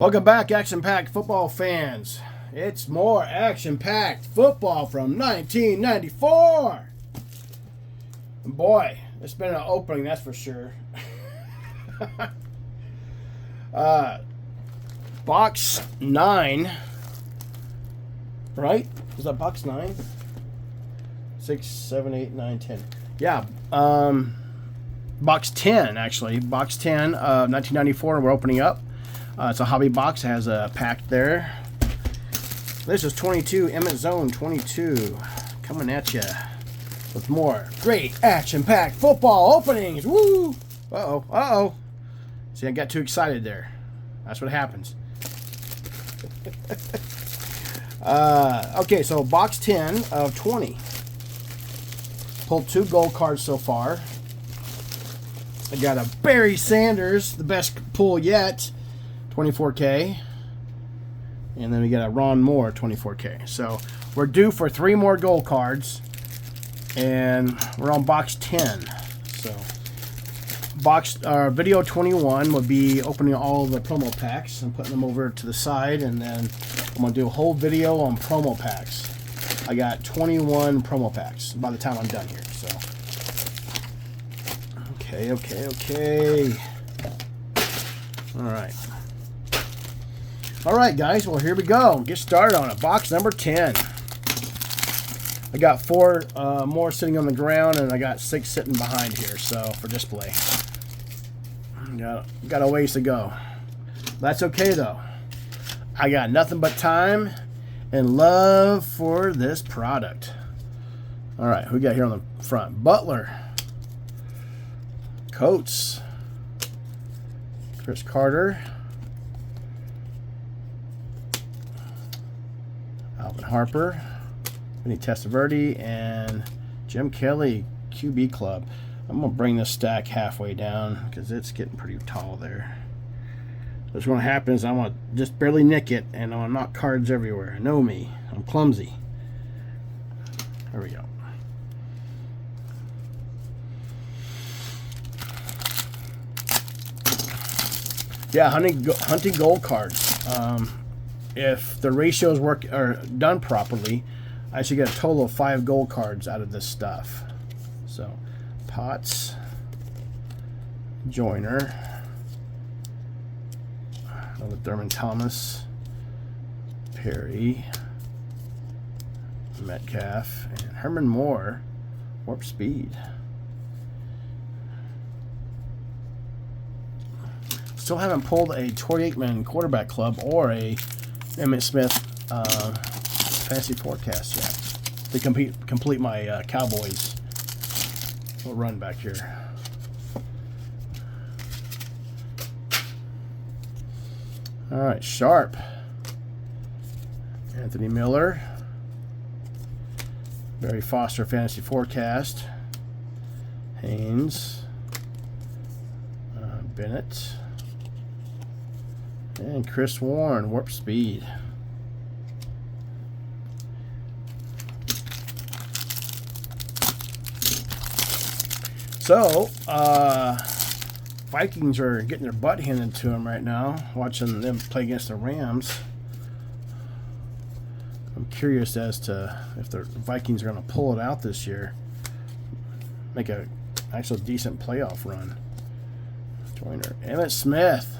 Welcome back, action-packed football fans. It's more action-packed football from 1994. And boy, it's been an opening, that's for sure. Box 9, right? Is that box 9? 6, 7, 8, 9, 10. Yeah, box 10, actually. Box 10 of 1994, we're opening up. It's a hobby box. It has a pack there. This is 22, Emmett Zone 22. Coming at you with more great action-packed football openings. Woo! Uh-oh, uh-oh. See, I got too excited there. That's what happens. Okay, so box 10 of 20. Pulled 2 gold cards so far. I got a Barry Sanders, the best pull yet. 24K, and then we got a Ron Moore 24K. So we're due for 3 more gold cards, and we're on box 10. So video 21 will be opening all the promo packs and putting them over to the side, and then I'm gonna do a whole video on promo packs. I got 21 promo packs by the time I'm done here. So okay. All right, guys. Well, here we go. Get started on it. Box number 10. I got 4 more sitting on the ground, and I got 6 sitting behind here, so for display. Got a ways to go. That's okay, though. I got nothing but time and love for this product. All right, who we got here on the front? Butler. Coates. Chris Carter. Alvin Harper, Vinny Testaverde, and Jim Kelly, QB Club. I'm going to bring this stack halfway down because it's getting pretty tall there. What's going to happen is I'm going to just barely nick it, and I'm going to knock cards everywhere. Know me. I'm clumsy. There we go. Yeah, hunting gold cards. If the ratios are done properly, I should get a total of 5 gold cards out of this stuff. So, Potts, Joyner, another Thurman Thomas, Perry, Metcalf, and Herman Moore, Warp Speed. Still haven't pulled a Troy Aikman quarterback club or a Emmitt Smith fantasy forecast yet to complete my Cowboys little run back here. All right, Sharp, Anthony Miller, Barry Foster fantasy forecast, Haynes, Bennett, and Chris Warren, Warp Speed. So, Vikings are getting their butt handed to them right now. Watching them play against the Rams. I'm curious as to if the Vikings are going to pull it out this year. Make a actual decent playoff run. Joyner. Emmitt Smith.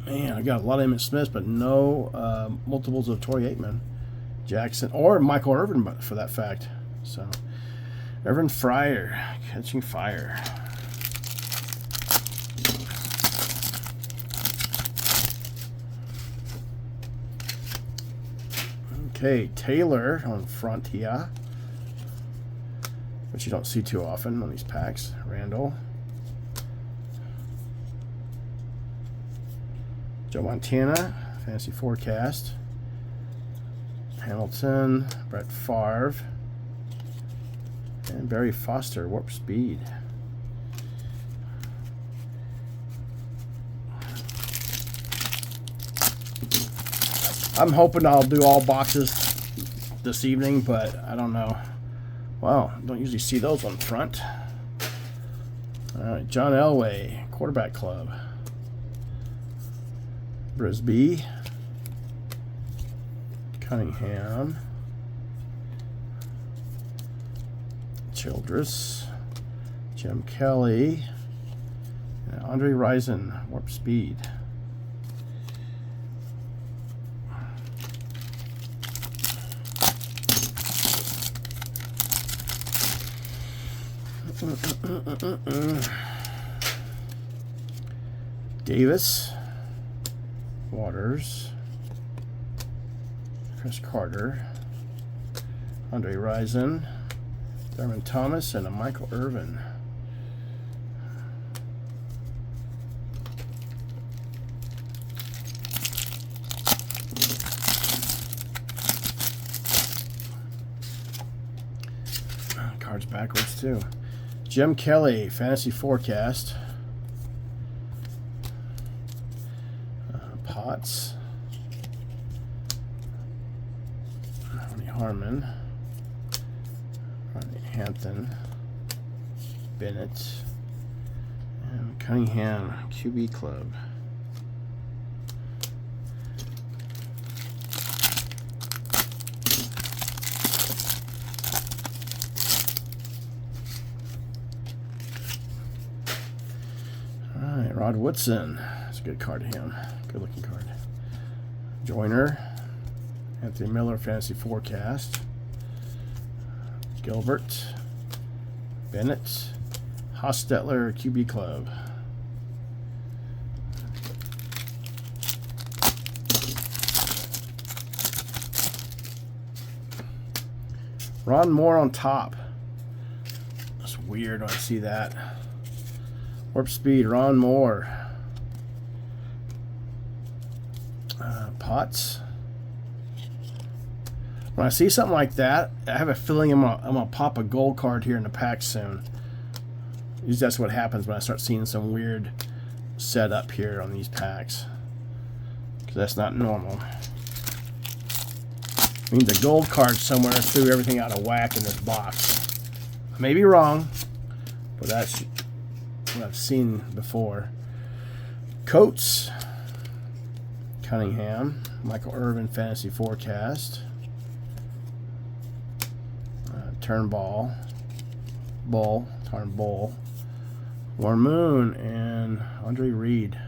Man, I got a lot of Emmitt Smiths, but no multiples of Troy Aikman, Jackson, or Michael Irvin, for that fact. So, Irvin Fryer, catching fire. Okay, Taylor on front here, which you don't see too often on these packs. Randall. Joe Montana, fantasy forecast. Hamilton, Brett Favre, and Barry Foster, Warp Speed. I'm hoping I'll do all boxes this evening, but I don't know. Wow, don't usually see those on front. All right, John Elway, Quarterback Club. Brisby. Cunningham. Childress. Jim Kelly. And Andre Rison. Warp Speed. Davis, Waters, Chris Carter, Andre Rison, Thurman Thomas, and a Michael Irvin. Cards backwards too. Jim Kelly, Fantasy Forecast. Potts. Ronnie Harmon. Ronnie Hampton. Bennett. And Cunningham, QB Club. Rod Woodson. That's a good card to him. Good looking card. Joyner. Anthony Miller, Fantasy Forecast. Gilbert. Bennett. Hostetler, QB Club. Ron Moore on top. That's weird when I see that. Warp Speed, Ron Moore. Potts. When I see something like that, I have a feeling I'm gonna pop a gold card here in the pack soon. Usually that's what happens when I start seeing some weird setup here on these packs. Because that's not normal. I mean, the gold card somewhere threw everything out of whack in this box. I may be wrong, but that's what I've seen before. Coates. Cunningham. Michael Irvin, Fantasy Forecast. Turnbull. Turnbull. Warren Moon and Andre Reed.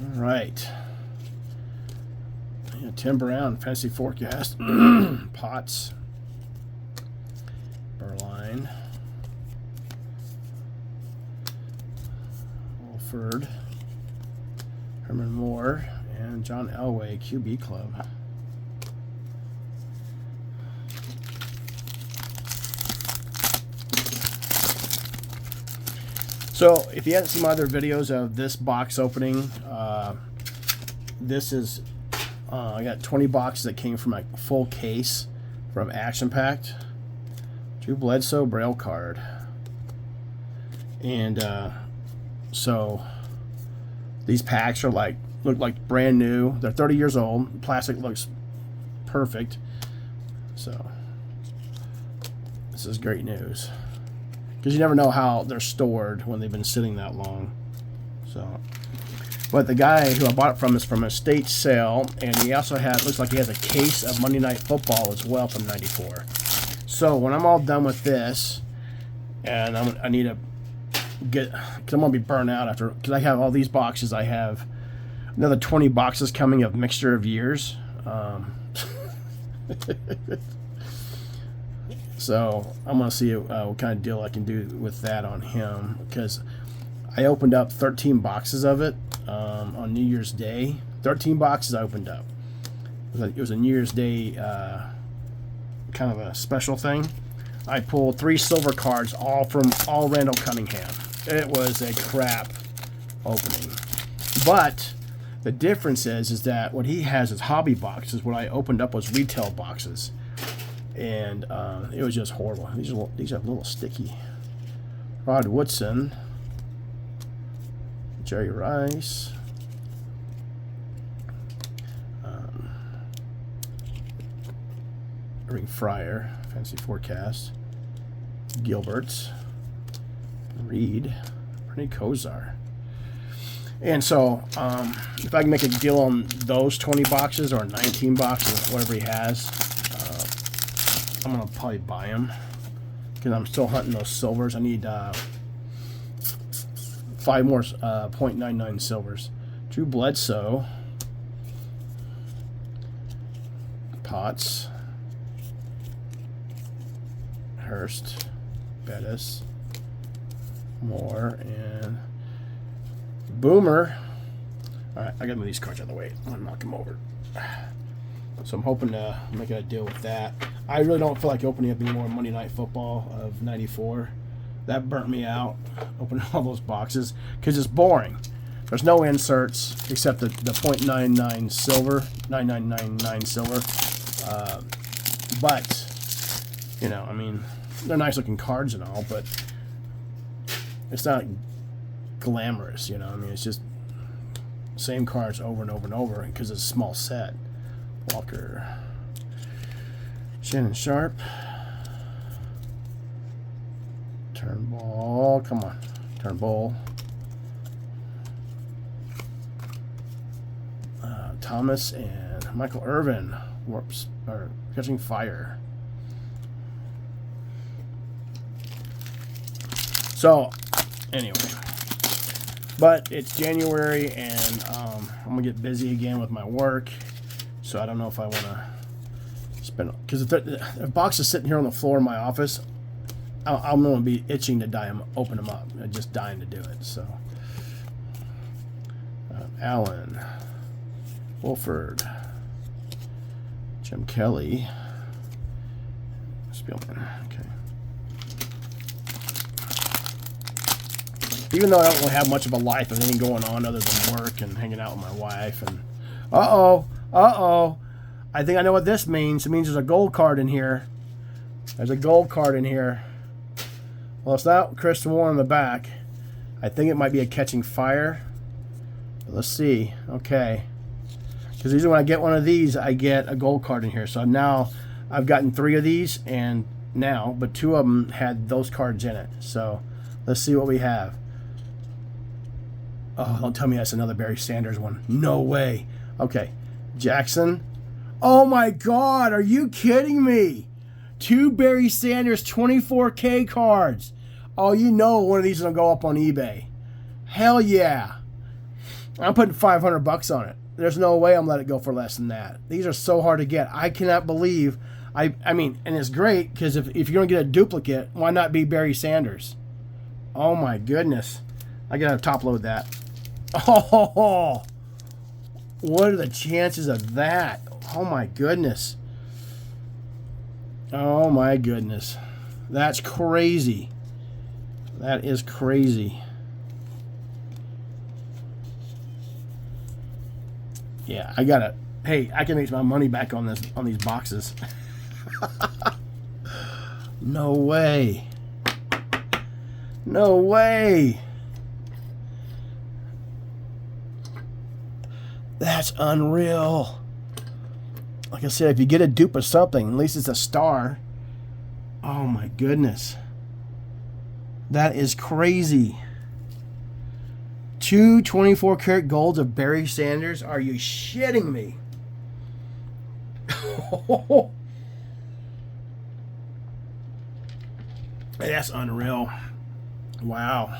All right. Yeah, Tim Brown, Fantasy Forecast. Potts. Berline. Wolford. Herman Moore. And John Elway, QB Club. So, if you haven't seen my other videos of this box opening, this is, I got 20 boxes that came from a full case from Action Packed. Drew Bledsoe Braille card. And so, these packs are look like brand new. They're 30 years old. Plastic looks perfect. So, this is great news. Because you never know how they're stored when they've been sitting that long. So, but the guy who I bought it from is from a estate sale, and he also has, looks like he has a case of Monday Night Football as well from '94. So when I'm all done with this, and I need to get, because I'm gonna be burnt out after, because I have all these boxes. I have another 20 boxes coming of mixture of years. So I'm going to see what kind of deal I can do with that on him, because I opened up 13 boxes of it on New Year's Day. 13 boxes I opened up. It was a New Year's Day kind of a special thing. I pulled 3 silver cards, all Randall Cunningham. It was a crap opening. But the difference is that what he has is hobby boxes. What I opened up was retail boxes. And it was just horrible. These are a little sticky. Rod Woodson. Jerry Rice. Irving Fryer, Fantasy Forecast. Gilbert. Reed. Bernie Kosar. And so, if I can make a deal on those 20 boxes or 19 boxes, whatever he has, I'm going to probably buy them. Because I'm still hunting those silvers. I need 5 more .99 silvers. Drew Bledsoe. Potts. Hurst. Bettis. Moore. And Boomer. Alright, I gotta move these cards out of the way. I'm gonna knock them over. So I'm hoping to make a deal with that. I really don't feel like opening up any more Monday Night Football of 94. That burnt me out, opening all those boxes, because it's boring. There's no inserts except the .99 silver, 9999 silver. But, you know, I mean, they're nice looking cards and all, but it's not glamorous, you know. I mean, it's just same cards over and over and over because it's a small set. Walker. Shannon Sharp. Turnbull. Come on. Turnbull. Thomas and Michael Irvin. Warps. Or Catching Fire. So, anyway. But it's January and I'm going to get busy again with my work. So I don't know if I want to spend... Because if the box is sitting here on the floor in my office, I'm going to be itching to open them up. I'm just dying to do it. So, Allen. Wolford. Jim Kelly. Spielman. Okay. Even though I don't really have much of a life of anything going on other than work and hanging out with my wife. And uh-oh. I think I know what this means. It means there's a gold card in here. There's a gold card in here. Well, it's not Chris Warren on the back. I think it might be a Catching Fire. But let's see. Okay. Because usually when I get one of these, I get a gold card in here. So now I've gotten 3 of these, but 2 of them had those cards in it. So let's see what we have. Oh, don't tell me that's another Barry Sanders one. No way. Okay. Jackson. Oh my God, are you kidding me? 2 Barry Sanders 24K cards. Oh, you know one of these is going to go up on eBay. Hell yeah. I'm putting $500 on it. There's no way I'm letting it go for less than that. These are so hard to get. I cannot believe. I mean, and it's great because if you're going to get a duplicate, why not be Barry Sanders? Oh my goodness. I got to top load that. Oh, what are the chances of that? Oh my goodness. Oh my goodness. That's crazy. That is crazy. Yeah, I gotta. Hey, I can make my money back on these boxes. No way. No way. That's unreal. Like I said, if you get a dupe of something, at least it's a star. Oh my goodness. That is crazy. 2 24-karat golds of Barry Sanders? Are you shitting me? That's unreal. Wow.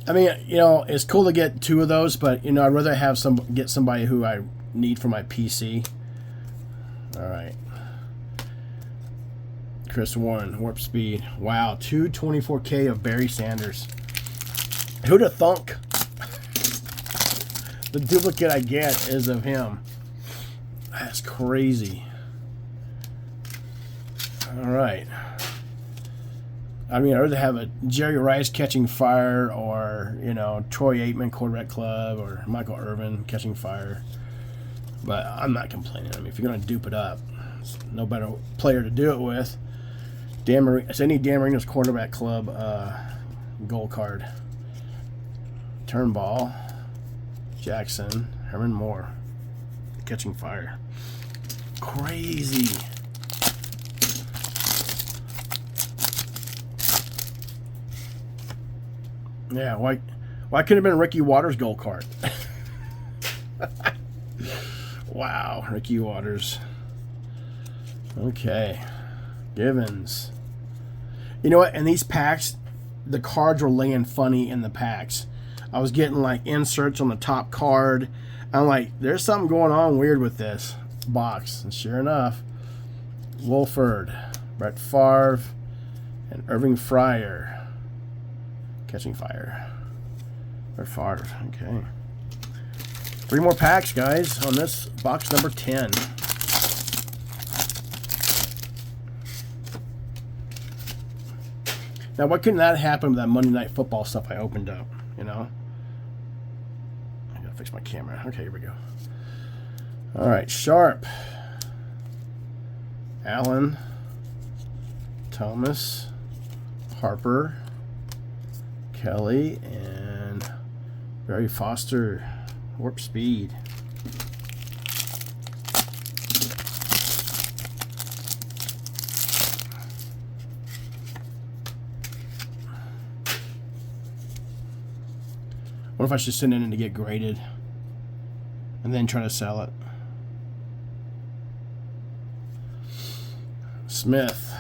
I mean, you know, it's cool to get 2 of those, but, you know, I'd rather have get somebody who I need for my PC. All right. Chris Warren, Warp Speed. Wow, 2 24K of Barry Sanders. Who'd have thunk? The duplicate I get is of him. That's crazy. All right. I mean, I'd rather have a Jerry Rice Catching Fire or, you know, Troy Aikman Corvette Club or Michael Irvin Catching Fire. But I'm not complaining. I mean, if you're going to dupe it up, there's no better player to do it with. It's any Dan Marino's Quarterback Club gold card. Turnbull, Jackson, Herman Moore. Catching Fire. Crazy. Yeah, why couldn't it have been Ricky Waters gold card? Wow, Ricky Waters. Okay. Givens. You know what? In these packs, the cards were laying funny in the packs. I was getting like inserts on the top card. I'm like, there's something going on weird with this box. And sure enough, Wolford, Brett Favre, and Irving Fryer. Catching Fire. Brett Favre. Okay. 3 more packs, guys, on this box number 10. Now, why couldn't that happen with that Monday Night Football stuff I opened up, you know? I gotta fix my camera. Okay, here we go. All right, Sharp. Allen. Thomas. Harper. Kelly. And Barry Foster. Warp Speed. What if I should send it in to get graded and then try to sell it? Smith.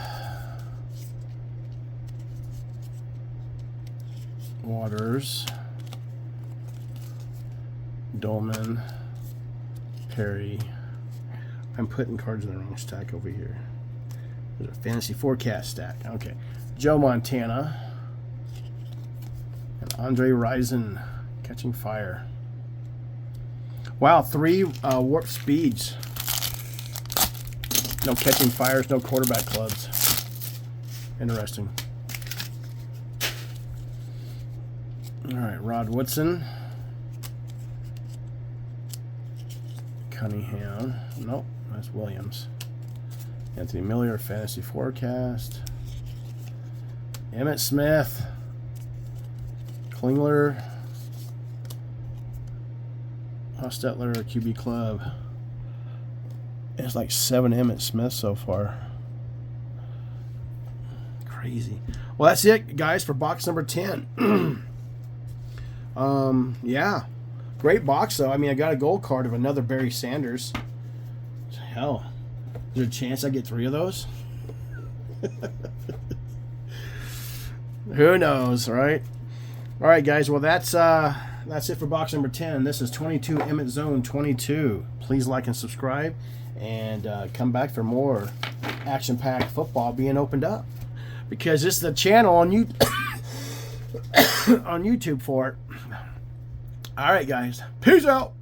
Waters. Dolman. Perry. I'm putting cards in the wrong stack over here. There's a fantasy forecast stack. Okay. Joe Montana. And Andre Rison. Catching Fire. Wow, 3 Warp Speeds. No Catching Fires, no quarterback clubs. Interesting. All right, Rod Woodson. Cunningham. Nope, that's Williams. Anthony Miller, Fantasy Forecast. Emmitt Smith. Klingler. Hostetler, QB Club. It's like 7 Emmitt Smith so far. Crazy. Well, that's it, guys, for box number 10. Yeah. Great box, though. I mean, I got a gold card of another Barry Sanders. Hell, is there a chance I get 3 of those? Who knows, right? All right, guys. Well, that's it for box number 10. This is 22 Emmett Zone 22. Please like and subscribe, and come back for more action-packed football being opened up, because this is the channel on on YouTube for it. All right, guys. Peace out.